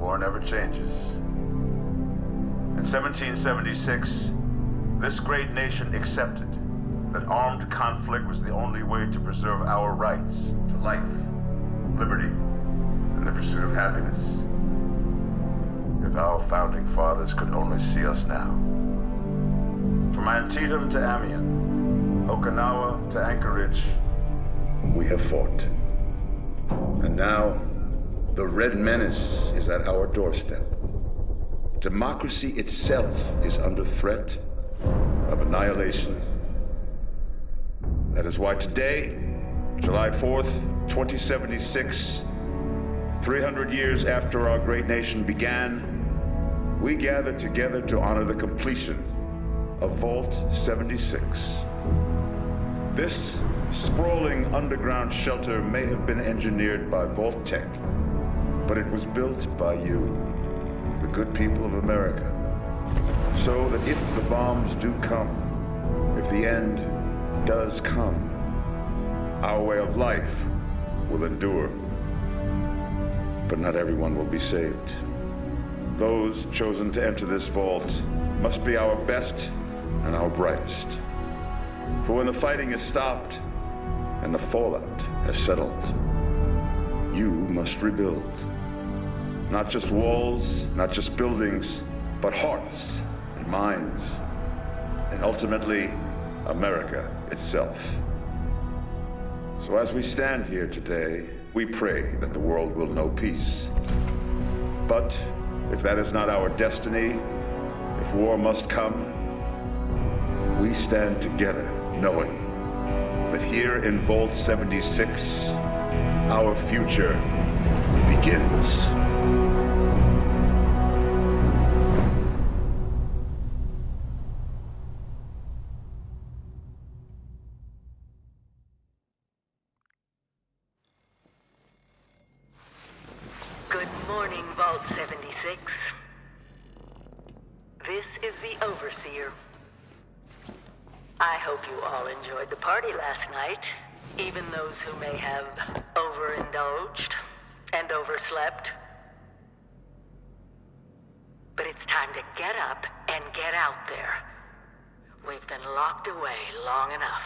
war never changes. In 1776, this great nation accepted that armed conflict was the only way to preserve our rights to life, liberty, and the pursuit of happiness. If our founding fathers could only see us now. From Antietam to Amiens, Okinawa to Anchorage, we have fought. And now, the Red Menace is at our doorstep. Democracy itself is under threat of annihilation. That is why today, July 4th, 2076, 300 years after our great nation began, we gather together to honor the completion of Vault 76. This sprawling underground shelter may have been engineered by Vault-Tec, but it was built by you, the good people of America, so that if the bombs do come, if the end does come, our way of life will endure. But not everyone will be saved. Those chosen to enter this vault must be our best and our brightest. For when the fighting is stopped and the fallout has settled, you must rebuild. Not just walls, not just buildings, but hearts and minds, and ultimately, America itself. So as we stand here today, we pray that the world will know peace. But if that is not our destiny, if war must come, we stand together knowing that here in Vault 76, our future begins. Good morning, Vault 76. This is the Overseer. I hope you all enjoyed the party last night, even those who may have overindulged and overslept. But it's time to get up and get out there. We've been locked away long enough.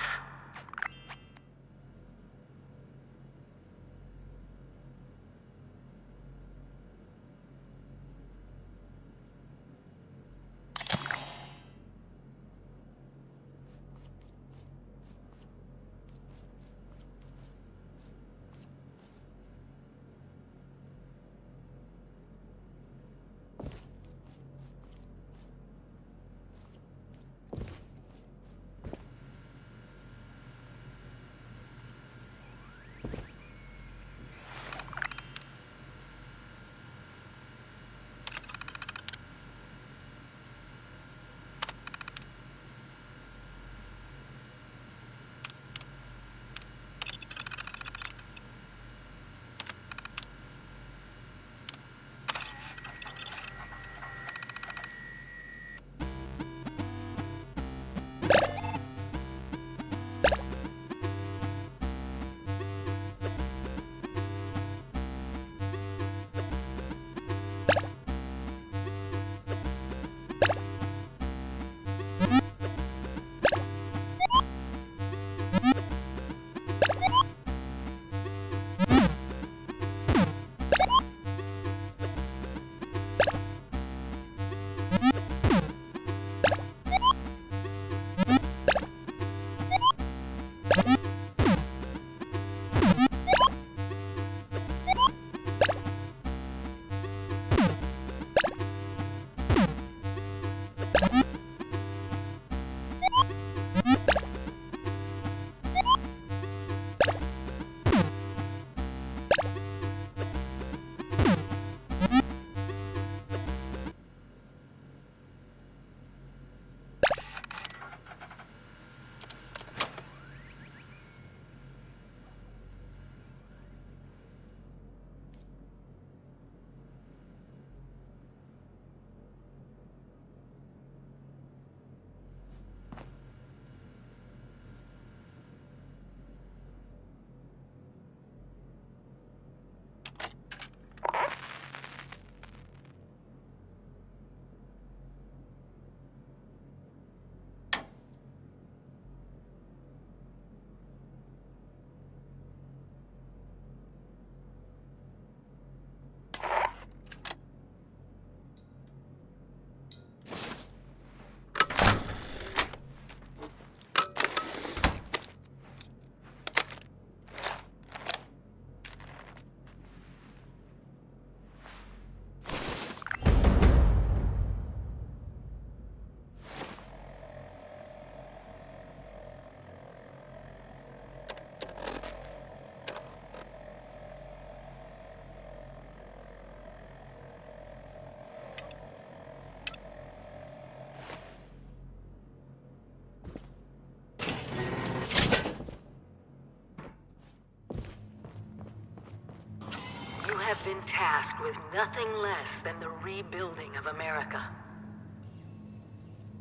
have been tasked with nothing less than the rebuilding of America.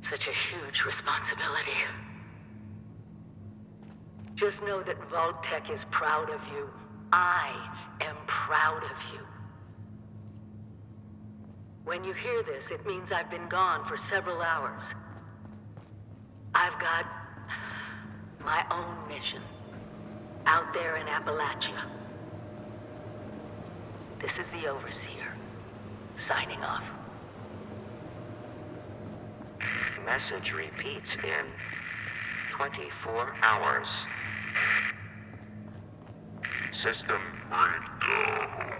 Such a huge responsibility. Just know that Vault-Tec is proud of you. I am proud of you. When you hear this, it means I've been gone for several hours. I've got my own mission out there in Appalachia. This is the Overseer, signing off. Message repeats in 24 hours. System breakdown.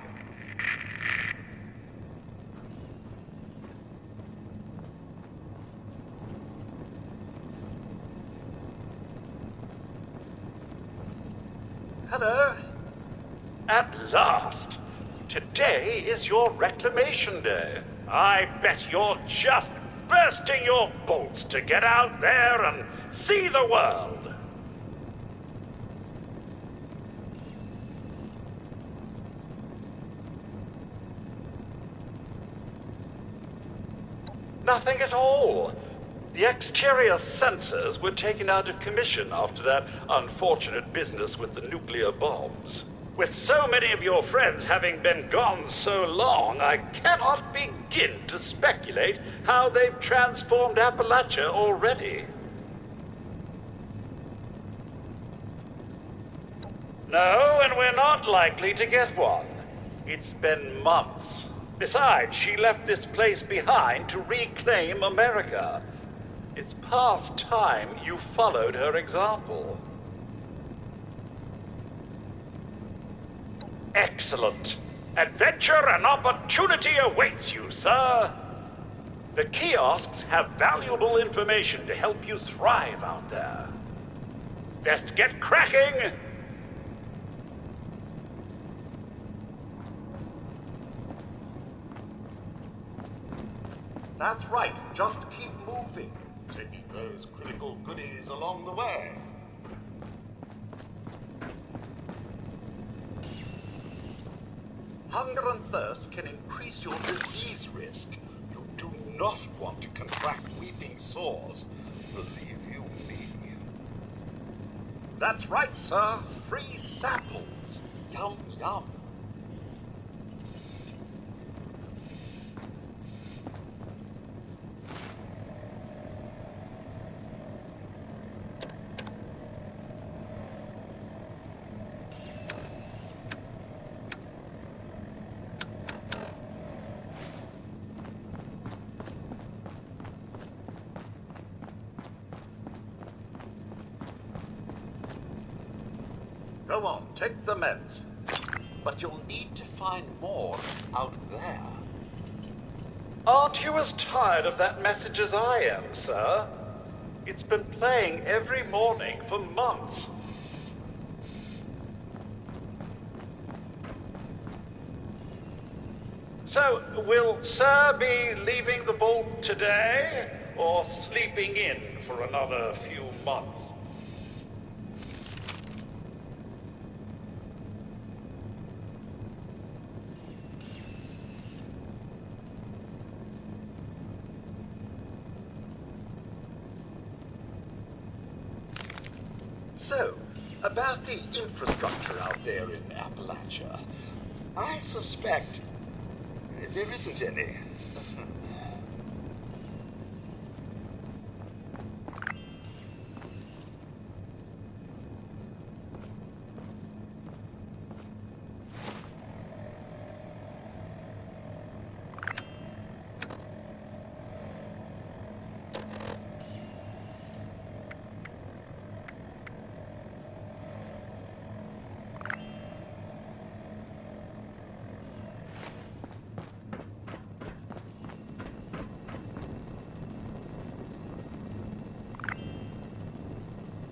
Hello. At last! Today is your reclamation day. I bet you're just bursting your bolts to get out there and see the world. Nothing at all. The exterior sensors were taken out of commission after that unfortunate business with the nuclear bombs. With so many of your friends having been gone so long, I cannot begin to speculate how they've transformed Appalachia already. No, and we're not likely to get one. It's been months. Besides, she left this place behind to reclaim America. It's past time you followed her example. Excellent. Adventure and opportunity awaits you, sir. The kiosks have valuable information to help you thrive out there. Best get cracking! That's right, just keep moving. Taking those critical goodies along the way. Hunger and thirst can increase your disease risk. You do not want to contract weeping sores. Believe you me. That's right, sir. Free samples. Yum, yum. Go on, take the meds. But you'll need to find more out there. Aren't you as tired of that message as I am, sir? It's been playing every morning for months. So, will Sir be leaving the vault today, or sleeping in for another few months? So, about the infrastructure out there in Appalachia, I suspect there isn't any.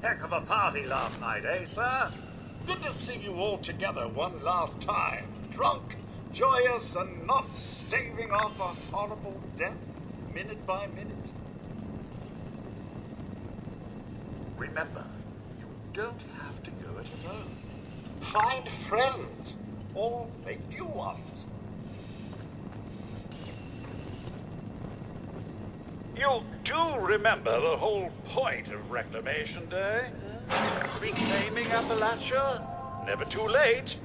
Heck of a party last night, eh, sir? Good to see you all together one last time. Drunk, joyous, and not staving off a horrible death, minute by minute. Remember, you don't have to go it alone. Find friends, or make new ones. You do remember the whole point of Reclamation Day? Reclaiming Appalachia? Never too late.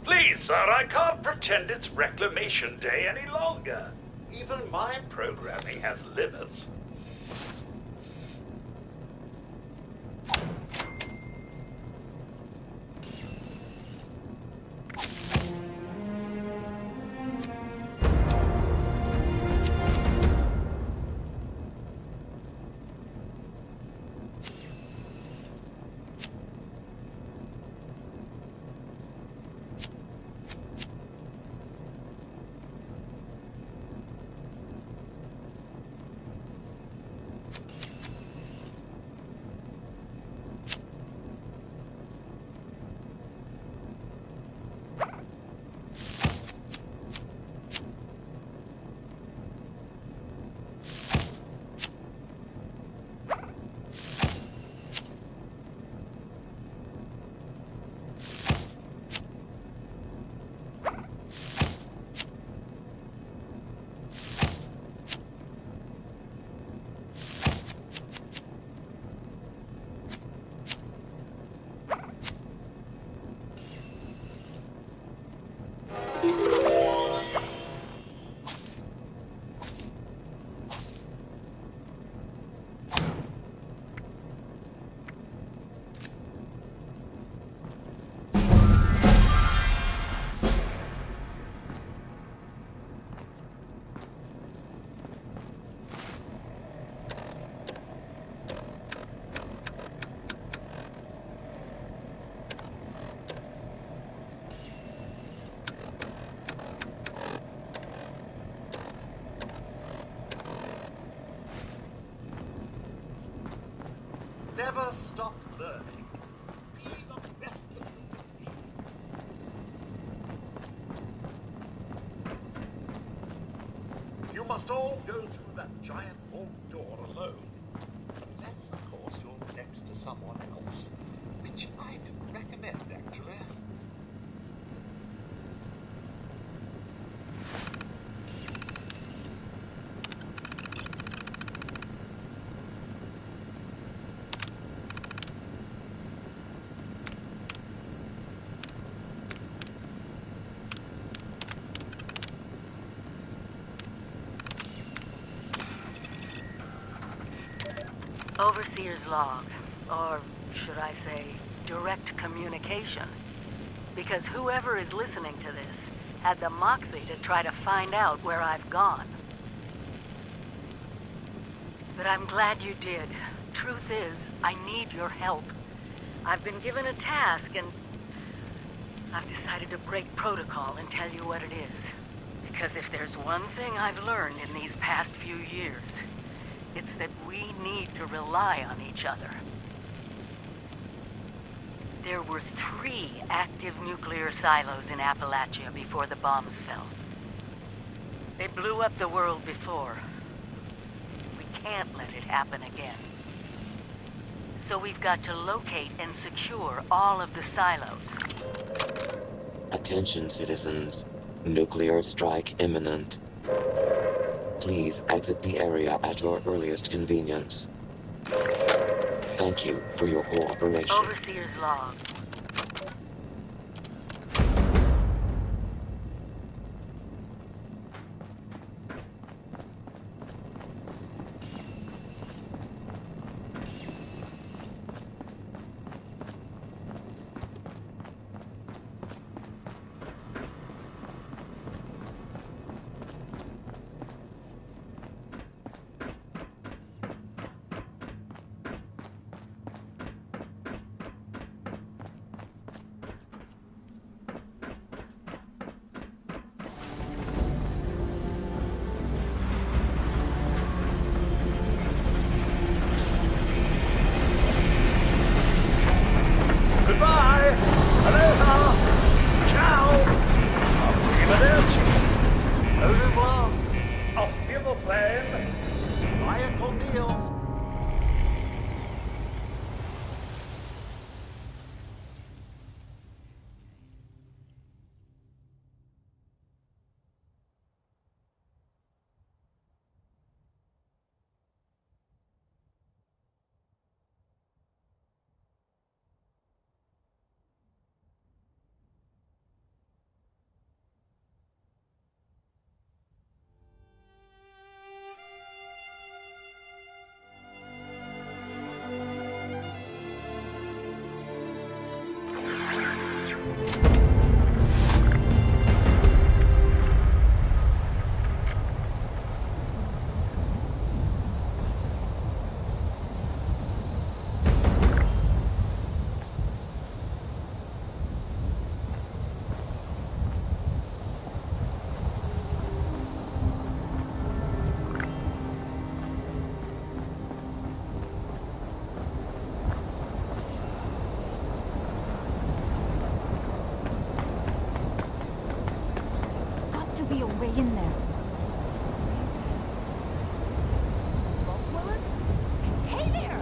Please, sir, I can't pretend it's Reclamation Day any longer. Even my programming has limits. Never stop learning. Be the best that you can be. You must all go through that giant vault door alone. Unless, of course, you're next to someone else. Which I'd recommend, actually. Overseer's log, or should I say, direct communication. Because whoever is listening to this had the moxie to try to find out where I've gone. But I'm glad you did. Truth is, I need your help. I've been given a task and I've decided to break protocol and tell you what it is. Because if there's one thing I've learned in these past few years, it's that we need to rely on each other. There were 3 active nuclear silos in Appalachia before the bombs fell. They blew up the world before. We can't let it happen again. So we've got to locate and secure all of the silos. Attention, citizens. Nuclear strike imminent. Please exit the area at your earliest convenience. Thank you for your cooperation. Overseer's log. our way in there. Hey there!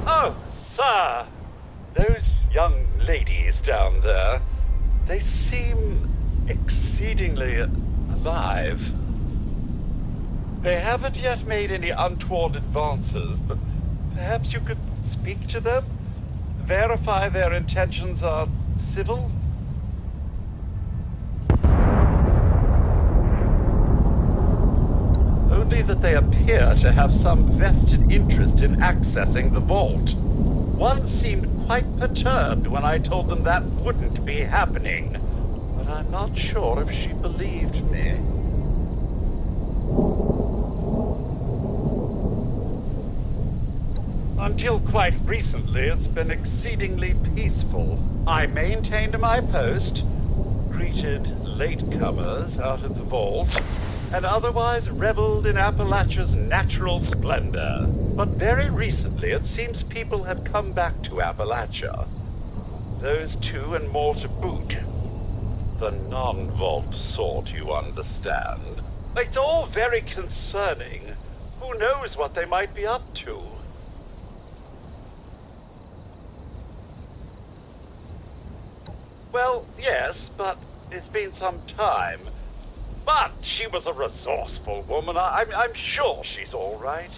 Oh, sir! Those young ladies down there, they seem exceedingly alive. They haven't yet made any untoward advances, but perhaps you could speak to them? Verify their intentions are civil? Only that they appear to have some vested interest in accessing the vault. One seemed quite perturbed when I told them that wouldn't be happening, but I'm not sure if she believed me. Until quite recently, it's been exceedingly peaceful. I maintained my post, greeted latecomers out of the vault, and otherwise reveled in Appalachia's natural splendor. But very recently, it seems people have come back to Appalachia. Those two and more to boot. The non-vault sort, you understand. It's all very concerning. Who knows what they might be up to? Well, yes, but it's been some time. But she was a resourceful woman. I'm sure she's all right.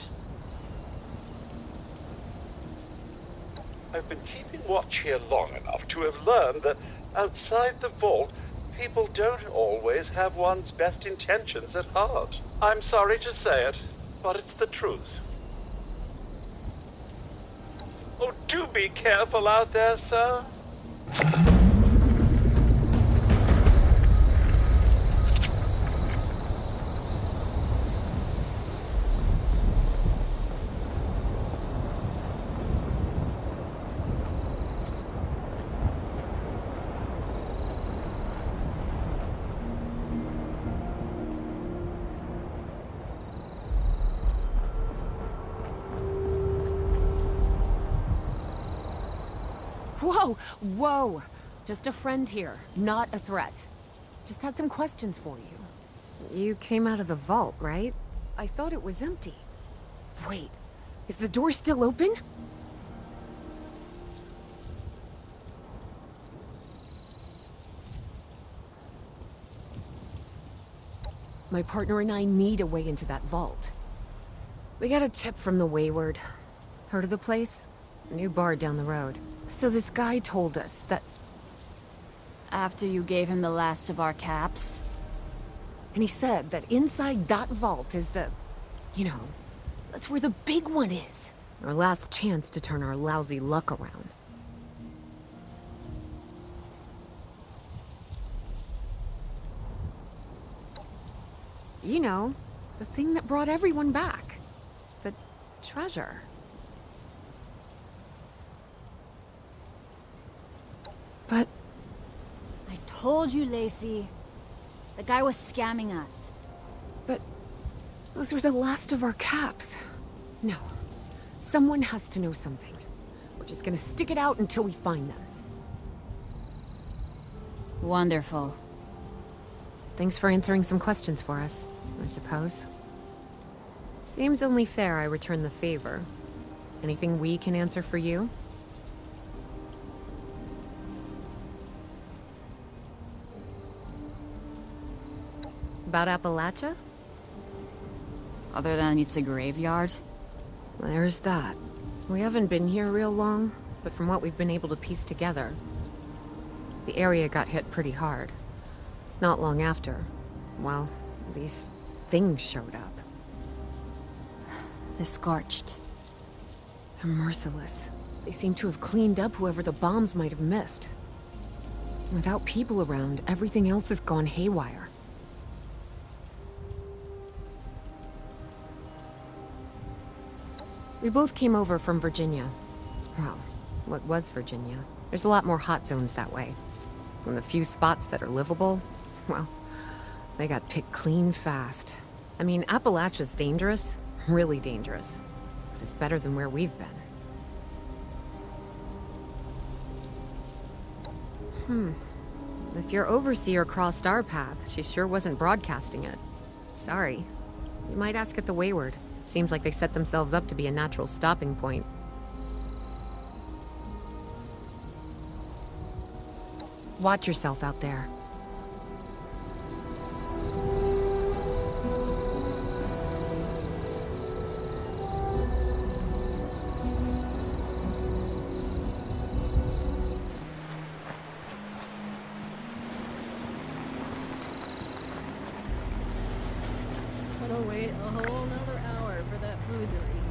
I've been keeping watch here long enough to have learned that outside the vault, people don't always have one's best intentions at heart. I'm sorry to say it, but it's the truth. Oh, do be careful out there, sir. Whoa! Whoa! Just a friend here, not a threat. Just had some questions for you. You came out of the vault, right? I thought it was empty. Wait, is the door still open? My partner and I need a way into that vault. We got a tip from the Wayward. Heard of the place? A new bar down the road. So this guy told us that... After you gave him the last of our caps? And he said that inside that vault is the... You know, that's where the big one is. Our last chance to turn our lousy luck around. You know, the thing that brought everyone back. The treasure. But... I told you, Lacey. The guy was scamming us. But... those were the last of our caps. No. Someone has to know something. We're just gonna stick it out until we find them. Wonderful. Thanks for answering some questions for us, I suppose. Seems only fair I return the favor. Anything we can answer for you? About Appalachia? Other than it's a graveyard? There's that. We haven't been here real long, but from what we've been able to piece together, the area got hit pretty hard. Not long after, well, these things showed up. The Scorched. They're merciless. They seem to have cleaned up whoever the bombs might have missed. Without people around, everything else has gone haywire. We both came over from Virginia. Well, what was Virginia? There's a lot more hot zones that way. And the few spots that are livable, well, They got picked clean fast. I mean, Appalachia's dangerous. Really dangerous. But it's better than where we've been. If your overseer crossed our path, she sure wasn't broadcasting it. Sorry. You might ask at the Wayward. Seems like they set themselves up to be a natural stopping point. Watch yourself out there. Gotta wait a whole nother hour for that food to reheat.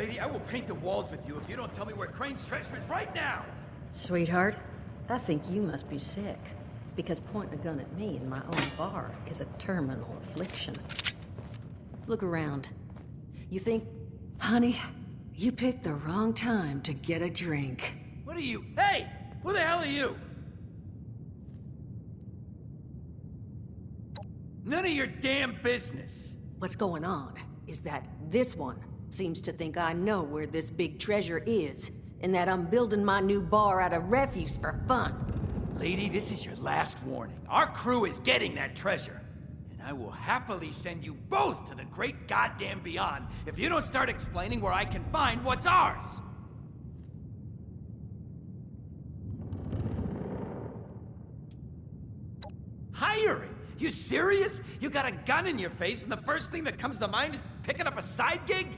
Lady, I will paint the walls with you if you don't tell me where Crane's treasure is right now! Sweetheart, I think you must be sick. Because pointing a gun at me in my own bar is a terminal affliction. Look around. You think, honey, you picked the wrong time to get a drink. What are you? Hey! Who the hell are you? None of your damn business. What's going on is that this one seems to think I know where this big treasure is, and that I'm building my new bar out of refuse for fun. Lady, this is your last warning. Our crew is getting that treasure. And I will happily send you both to the great goddamn beyond if you don't start explaining where I can find what's ours. Hiring? You serious? You got a gun in your face and the first thing that comes to mind is picking up a side gig?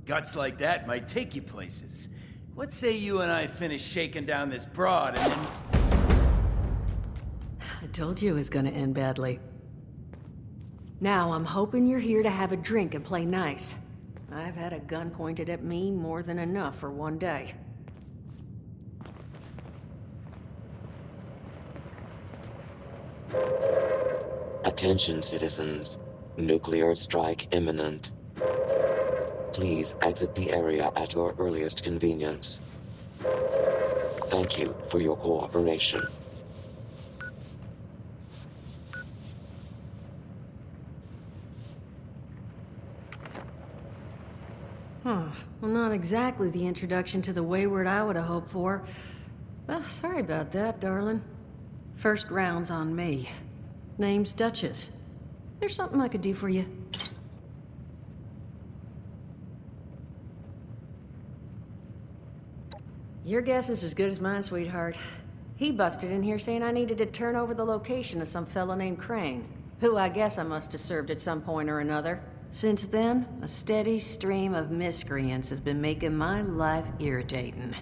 Guts like that might take you places. What say you and I finish shaking down this broad and then... I told you it was gonna end badly. Now I'm hoping you're here to have a drink and play nice. I've had a gun pointed at me more than enough for one day. Attention, citizens. Nuclear strike imminent. Please exit the area at your earliest convenience. Thank you for your cooperation. Well, not exactly the introduction to the Wayward I would have hoped for. Well, sorry about that, darling. First round's on me. Name's Duchess. There's something I could do for you. Your guess is as good as mine, sweetheart. He busted in here saying I needed to turn over the location of some fellow named Crane, who I guess I must have served at some point or another. Since then, a steady stream of miscreants has been making my life irritating.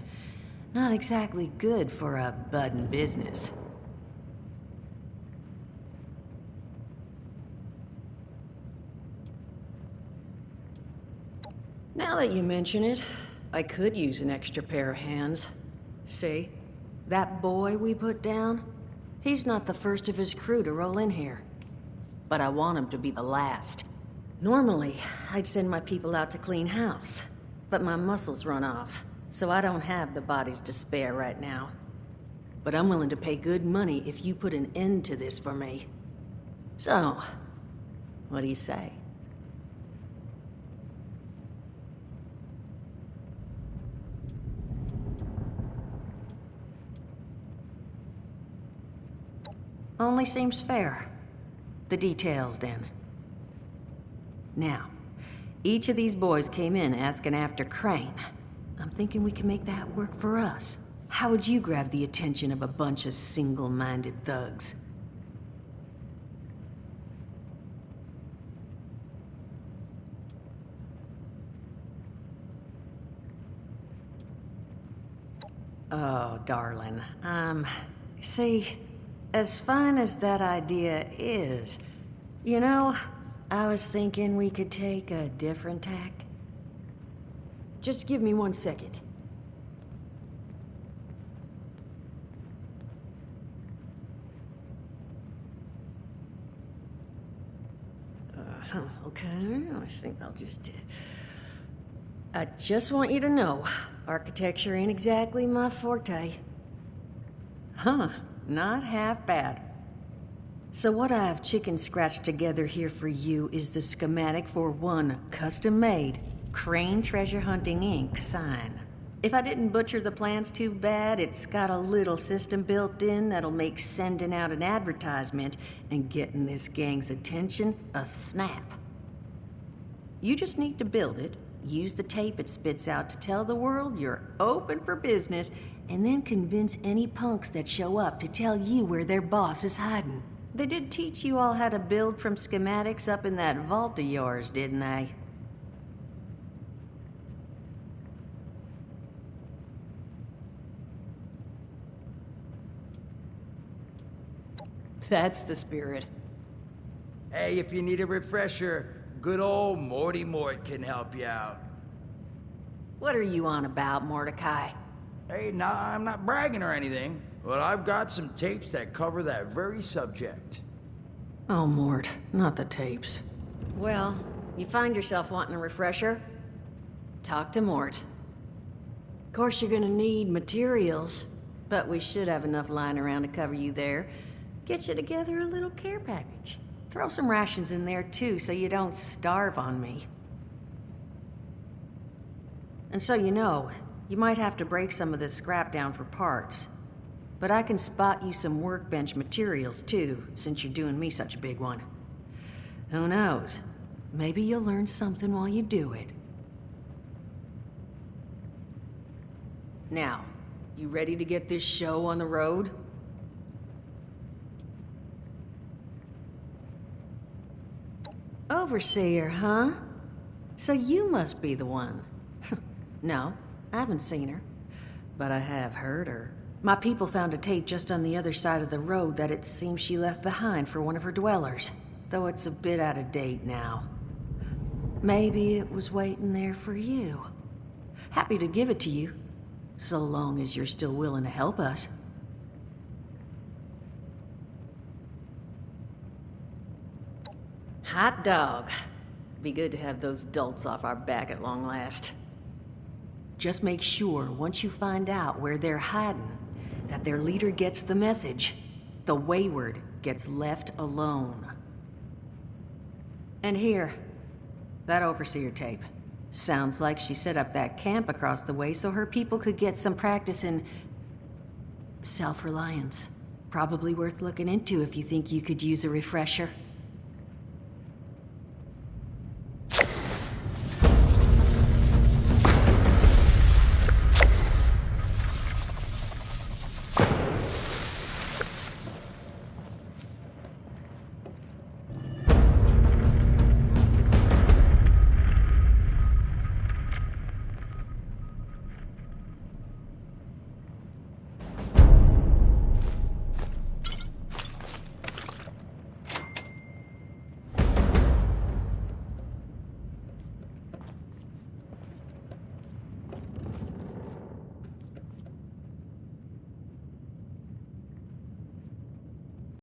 Not exactly good for a budding business. Now that you mention it, I could use an extra pair of hands. See? That boy we put down? He's not the first of his crew to roll in here. But I want him to be the last. Normally, I'd send my people out to clean house. But my muscles run off, so I don't have the bodies to spare right now. But I'm willing to pay good money if you put an end to this for me. So, what do you say? Only seems fair. The details, then. Now, each of these boys came in asking after Crane. I'm thinking we can make that work for us. How would you grab the attention of a bunch of single-minded thugs? Oh, darling. See... As fine as that idea is, you know, I was thinking we could take a different tack. Just give me 1 second. Okay, I think I'll just... I just want you to know, architecture ain't exactly my forte. Huh. Not half bad. So what I have chicken scratched together here for you is the schematic for one custom-made Crane Treasure Hunting Inc. sign. If I didn't butcher the plans too bad, it's got a little system built in that'll make sending out an advertisement and getting this gang's attention a snap. You just need to build it, use the tape it spits out to tell the world you're open for business, and then convince any punks that show up to tell you where their boss is hiding. They did teach you all how to build from schematics up in that vault of yours, didn't they? That's the spirit. Hey, if you need a refresher, Good old Morty Mort can help you out. What are you on about, Mordecai? Hey, nah, I'm not bragging or anything, but I've got some tapes that cover that very subject. Oh, Mort, not the tapes. Well, you find yourself wanting a refresher? Talk to Mort. Of course, you're gonna need materials, but we should have enough lying around to cover you there. Get you together a little care package. Throw some rations in there, too, so you don't starve on me. And so you know, you might have to break some of this scrap down for parts. But I can spot you some workbench materials, too, since you're doing me such a big one. Who knows? Maybe you'll learn something while you do it. Now, you ready to get this show on the road? Overseer, huh? So you must be the one. No, I haven't seen her, but I have heard her. My people found a tape just on the other side of the road that it seems she left behind for one of her dwellers, though it's a bit out of date now. Maybe it was waiting there for you. Happy to give it to you, so long as you're still willing to help us. Hot dog. Be good to have those dolts off our back at long last. Just make sure, once you find out where they're hiding, that their leader gets the message. The wayward gets left alone. And here, that overseer tape. Sounds like she set up that camp across the way so her people could get some practice in self-reliance. Probably worth looking into if you think you could use a refresher.